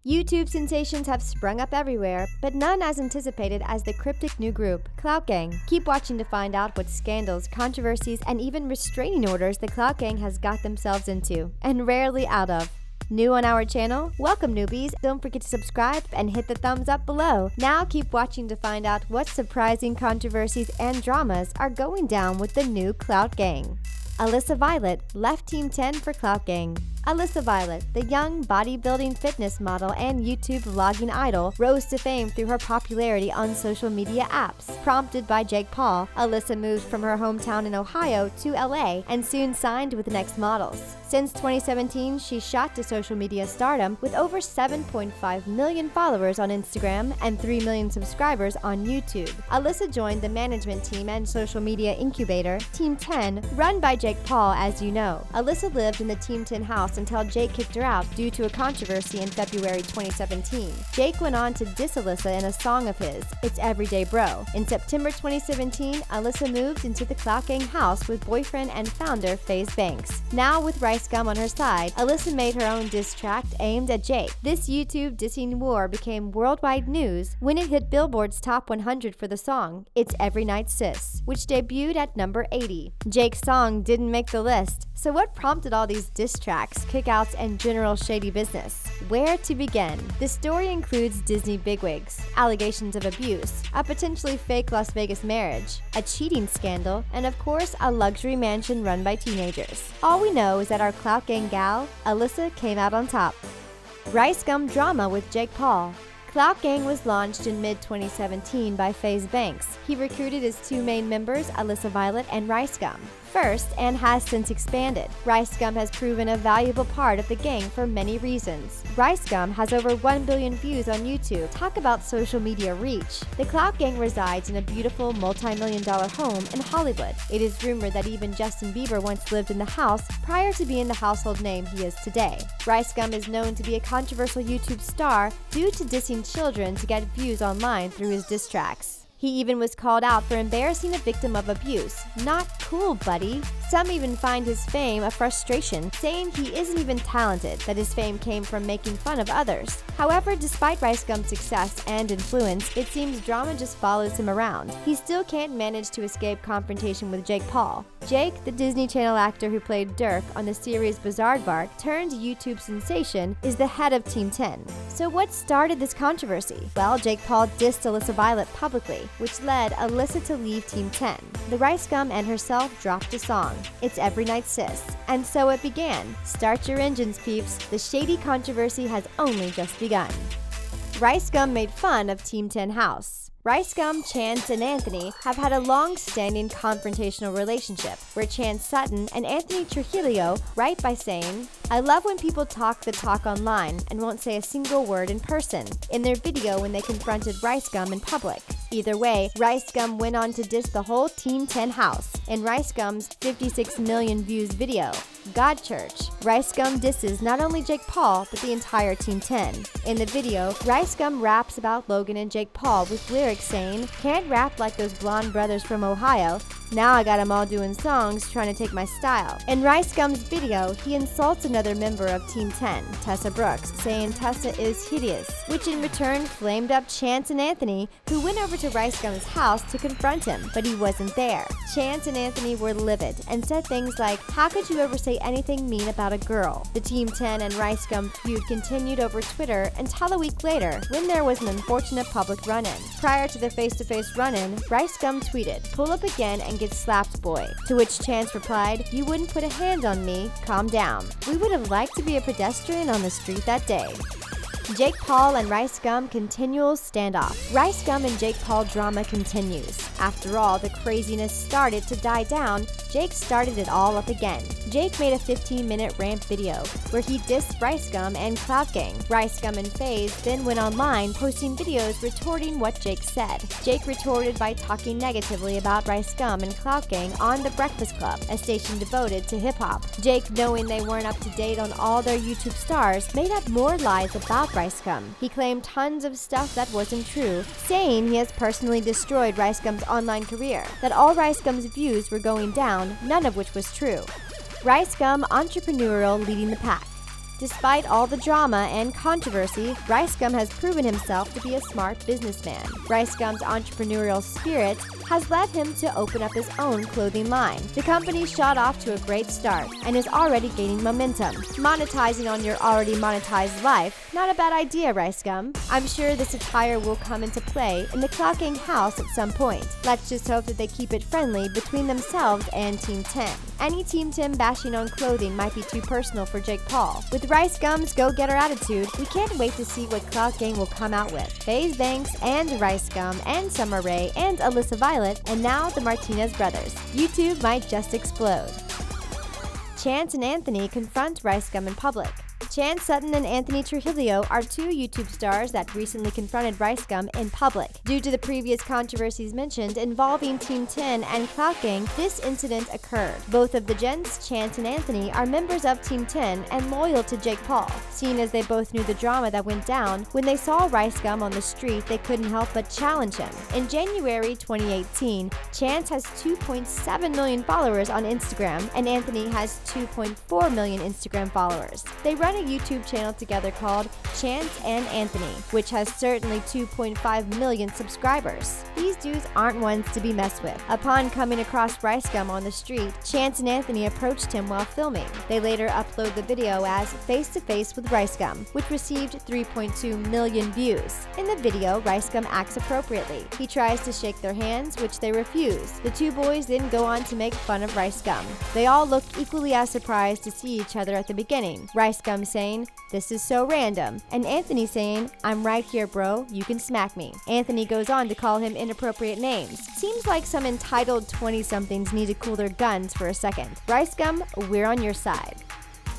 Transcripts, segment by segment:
YouTube sensations have sprung up everywhere, but none as anticipated as the cryptic new group, Clout Gang. Keep watching to find out what scandals, controversies, and even restraining orders the Clout Gang has got themselves into, and rarely out of. New on our channel? Welcome, newbies! Don't forget to subscribe and hit the thumbs up below. Now keep watching to find out what surprising controversies and dramas are going down with the new Clout Gang. Alissa Violet left Team 10 for Clout Gang. Alissa Violet, the young bodybuilding fitness model and YouTube vlogging idol, rose to fame through her popularity on social media apps. Prompted by Jake Paul, Alissa moved from her hometown in Ohio to LA and soon signed with Next Models. Since 2017, she shot to social media stardom with over 7.5 million followers on Instagram and 3 million subscribers on YouTube. Alissa joined the management team and social media incubator, Team 10, run by Jake Paul, as you know. Alissa lived in the Team 10 house until Jake kicked her out due to a controversy in February 2017. Jake went on to diss Alissa in a song of his, It's Everyday Bro. In September 2017, Alissa moved into the Clout Gang house with boyfriend and founder FaZe Banks. Now with RiceGum on her side, Alissa made her own diss track aimed at Jake. This YouTube dissing war became worldwide news when it hit Billboard's Top 100 for the song, It's Every Night Sis, which debuted at number 80. Jake's song didn't make the list, so what prompted all these diss tracks, kickouts, and general shady business? Where to begin? The story includes Disney bigwigs, allegations of abuse, a potentially fake Las Vegas marriage, a cheating scandal, and of course a luxury mansion run by teenagers. All we know is that our Clout Gang gal, Alissa, came out on top. RiceGum drama with Jake Paul. Clout Gang was launched in mid-2017 by FaZe Banks. He recruited his two main members, Alissa Violet and RiceGum, first and has since expanded. RiceGum has proven a valuable part of the gang for many reasons. RiceGum has over 1 billion views on YouTube. Talk about social media reach. The Clout Gang resides in a beautiful multi-million-dollar home in Hollywood. It is rumored that even Justin Bieber once lived in the house prior to being the household name he is today. RiceGum is known to be a controversial YouTube star due to dissing children to get views online through his diss tracks. He even was called out for embarrassing a victim of abuse. Not cool, buddy. Some even find his fame a frustration, saying he isn't even talented, that his fame came from making fun of others. However, despite RiceGum's success and influence, it seems drama just follows him around. He still can't manage to escape confrontation with Jake Paul. Jake, the Disney Channel actor who played Dirk on the series Bizaardvark turned YouTube sensation, is the head of Team 10. So what started this controversy? Well, Jake Paul dissed Alissa Violet publicly, which led Alissa to leave Team 10. The RiceGum and herself dropped a song, It's Every Night Sis, and so it began. Start your engines, peeps. The Shady controversy has only just begun. RiceGum made fun of Team 10 house. RiceGum, Chance, and Anthony have had a long-standing confrontational relationship, where Chance Sutton and Anthony Trujillo write by saying, I love when people talk the talk online and won't say a single word in person, in their video when they confronted RiceGum in public. Either way, RiceGum went on to diss the whole Team 10 house in RiceGum's 56 million views video, God Church. RiceGum disses not only Jake Paul, but the entire Team 10. In the video, RiceGum raps about Logan and Jake Paul with lyrics saying, can't rap like those blonde brothers from Ohio. Now I got them all doing songs trying to take my style. In RiceGum's video, he insults another member of Team 10, Tessa Brooks, saying Tessa is hideous, which in return flamed up Chance and Anthony, who went over to RiceGum's house to confront him, but he wasn't there. Chance and Anthony were livid and said things like, how could you ever say anything mean about a girl? The Team 10 and RiceGum feud continued over Twitter until a week later, when there was an unfortunate public run-in. Prior to the face-to-face run-in, RiceGum tweeted, pull up again and get slapped, boy. To which Chance replied, you wouldn't put a hand on me, calm down. We would have liked to be a pedestrian on the street that day. Jake Paul and RiceGum continual standoff. RiceGum and Jake Paul drama continues. After all, the craziness started to die down, Jake started it all up again. Jake made a 15-minute rant video where he dissed RiceGum and Clout Gang. RiceGum and FaZe then went online posting videos retorting what Jake said. Jake retorted by talking negatively about RiceGum and Clout Gang on The Breakfast Club, a station devoted to hip-hop. Jake, knowing they weren't up to date on all their YouTube stars, made up more lies about RiceGum. He claimed tons of stuff that wasn't true, saying he has personally destroyed RiceGum's online career, that all RiceGum's views were going down, none of which was true. RiceGum entrepreneurial leading the pack. Despite all the drama and controversy, RiceGum has proven himself to be a smart businessman. RiceGum's entrepreneurial spirit has led him to open up his own clothing line. The company shot off to a great start and is already gaining momentum. Monetizing on your already monetized life, not a bad idea, RiceGum. I'm sure this attire will come into play in the Clout Gang house at some point. Let's just hope that they keep it friendly between themselves and Team 10. Any Team 10 bashing on clothing might be too personal for Jake Paul. With RiceGum's go-getter attitude, we can't wait to see what Clout Gang will come out with. FaZe Banks and RiceGum and Sommer and Alissa and now the Martinez brothers. YouTube might just explode. Chance and Anthony confront RiceGum in public. Chance Sutton and Anthony Trujillo are two YouTube stars that recently confronted RiceGum in public. Due to the previous controversies mentioned involving Team 10 and Clout Gang, this incident occurred. Both of the gents, Chance and Anthony, are members of Team 10 and loyal to Jake Paul. Seeing as they both knew the drama that went down, when they saw RiceGum on the street, they couldn't help but challenge him. In January 2018, Chance has 2.7 million followers on Instagram, and Anthony has 2.4 million Instagram followers. They run a YouTube channel together called Chance and Anthony, which has certainly 2.5 million subscribers. These dudes aren't ones to be messed with. Upon coming across RiceGum on the street, Chance and Anthony approached him while filming. They later upload the video as Face to Face with RiceGum, which received 3.2 million views. In the video, RiceGum acts appropriately. He tries to shake their hands, which they refuse. The two boys then go on to make fun of RiceGum. They all look equally as surprised to see each other at the beginning. RiceGum saying, "This is so random," and Anthony saying, "I'm right here, bro, you can smack me." Anthony goes on to call him inappropriate names. Seems like some entitled 20-somethings need to cool their guns for a second. RiceGum, we're on your side.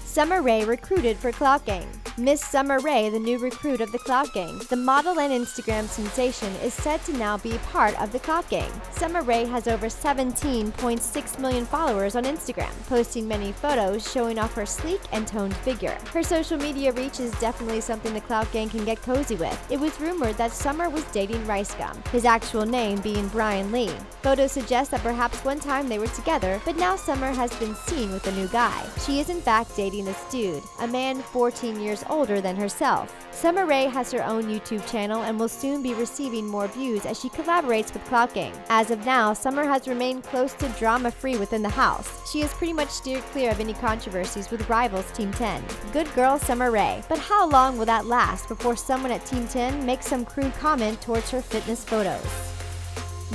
Sommer recruited for Clout Gang. Miss Sommer, the new recruit of the Clout Gang, the model and Instagram sensation, is said to now be part of the Clout Gang. Sommer has over 17.6 million followers on Instagram, posting many photos showing off her sleek and toned figure. Her social media reach is definitely something the Clout Gang can get cozy with. It was rumored that Sommer was dating RiceGum, his actual name being Brian Lee. Photos suggest that perhaps one time they were together, but now Sommer has been seen with a new guy. She is in fact dating this dude, a man 14 years older than herself. Sommer has her own YouTube channel and will soon be receiving more views as she collaborates with Clout Gang. As of now, Sommer has remained close to drama-free within the house. She has pretty much steered clear of any controversies with rivals Team 10. Good girl Sommer, but how long will that last before someone at Team 10 makes some crude comment towards her fitness photos?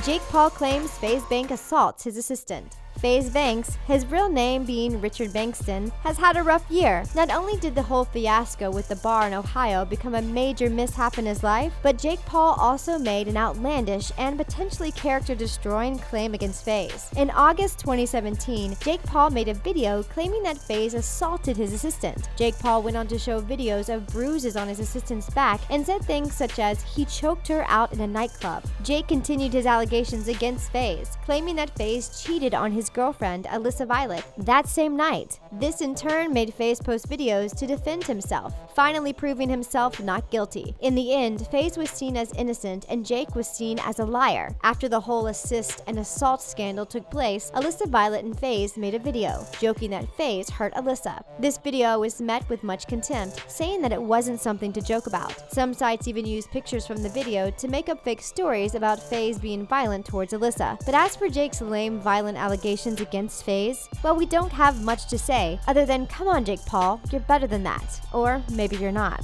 Jake Paul claims FaZe Bank assaults his assistant. FaZe Banks, his real name being Richard Bankston, has had a rough year. Not only did the whole fiasco with the bar in Ohio become a major mishap in his life, but Jake Paul also made an outlandish and potentially character-destroying claim against FaZe. In August 2017, Jake Paul made a video claiming that FaZe assaulted his assistant. Jake Paul went on to show videos of bruises on his assistant's back and said things such as he choked her out in a nightclub. Jake continued his allegations against FaZe, claiming that FaZe cheated on his girlfriend, Alissa, that same night. This in turn made FaZe post videos to defend himself, finally proving himself not guilty. In the end, FaZe was seen as innocent and Jake was seen as a liar. After the whole assist and assault scandal took place, Alissa and FaZe made a video, joking that FaZe hurt Alissa. This video was met with much contempt, saying that it wasn't something to joke about. Some sites even used pictures from the video to make up fake stories about FaZe being violent towards Alissa. But as for Jake's lame, violent allegations against FaZe, well, we don't have much to say other than, come on Jake Paul, you're better than that. Or maybe you're not.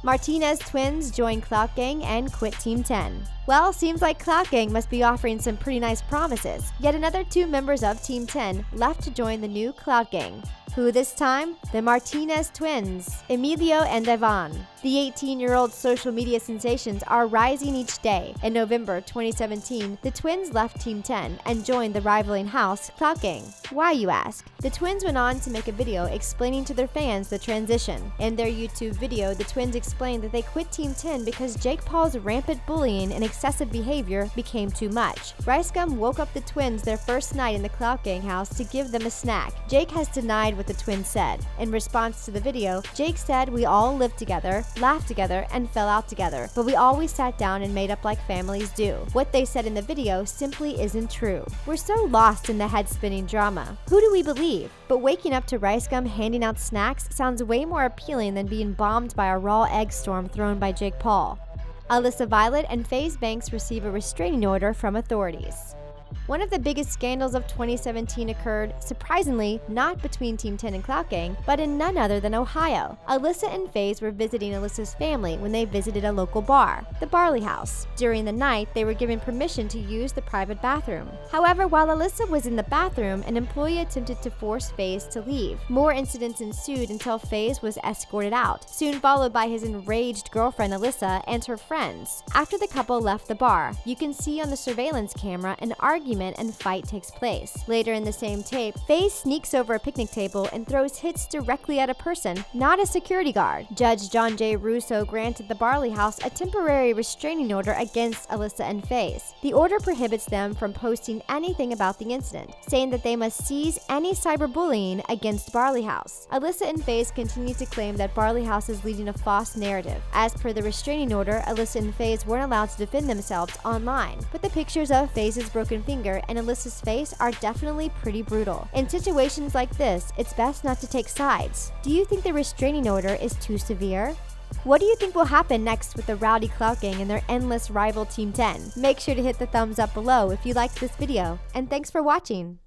Martinez twins join Clout Gang and quit Team 10. Well, seems like Clout Gang must be offering some pretty nice promises. Yet another two members of Team 10 left to join the new Clout Gang. Who this time? The Martinez twins, Emilio and Ivan. The 18-year-old social media sensations are rising each day. In November 2017, the twins left Team 10 and joined the rivaling house, Clout Gang. Why, you ask? The twins went on to make a video explaining to their fans the transition. In their YouTube video, the twins explained that they quit Team 10 because Jake Paul's rampant bullying and excessive behavior became too much. RiceGum woke up the twins their first night in the Clout Gang house to give them a snack. Jake has denied what the twins said. In response to the video, Jake said, "We all lived together, laughed together, and fell out together, but we always sat down and made up like families do." What they said in the video simply isn't true. We're so lost in the head-spinning drama. Who do we believe? But waking up to RiceGum handing out snacks sounds way more appealing than being bombed by a raw egg storm thrown by Jake Paul. Alissa Violet and FaZe Banks receive a restraining order from authorities. One of the biggest scandals of 2017 occurred, surprisingly, not between Team 10 and Clout Gang, but in none other than Ohio. Alissa and FaZe were visiting Alissa's family when they visited a local bar, the Barley House. During the night, they were given permission to use the private bathroom. However, while Alissa was in the bathroom, an employee attempted to force FaZe to leave. More incidents ensued until FaZe was escorted out, soon followed by his enraged girlfriend Alissa and her friends. After the couple left the bar, you can see on the surveillance camera an argument and fight takes place. Later in the same tape, FaZe sneaks over a picnic table and throws hits directly at a person, not a security guard. Judge John J. Russo granted the Barley House a temporary restraining order against Alissa and FaZe. The order prohibits them from posting anything about the incident, saying that they must cease any cyberbullying against Barley House. Alissa and FaZe continue to claim that Barley House is leading a false narrative. As per the restraining order, Alissa and FaZe weren't allowed to defend themselves online, but the pictures of FaZe's broken finger and Alissa's face are definitely pretty brutal. In situations like this, it's best not to take sides. Do you think the restraining order is too severe? What do you think will happen next with the rowdy Clout Gang and their endless rival Team 10? Make sure to hit the thumbs up below if you liked this video, and thanks for watching!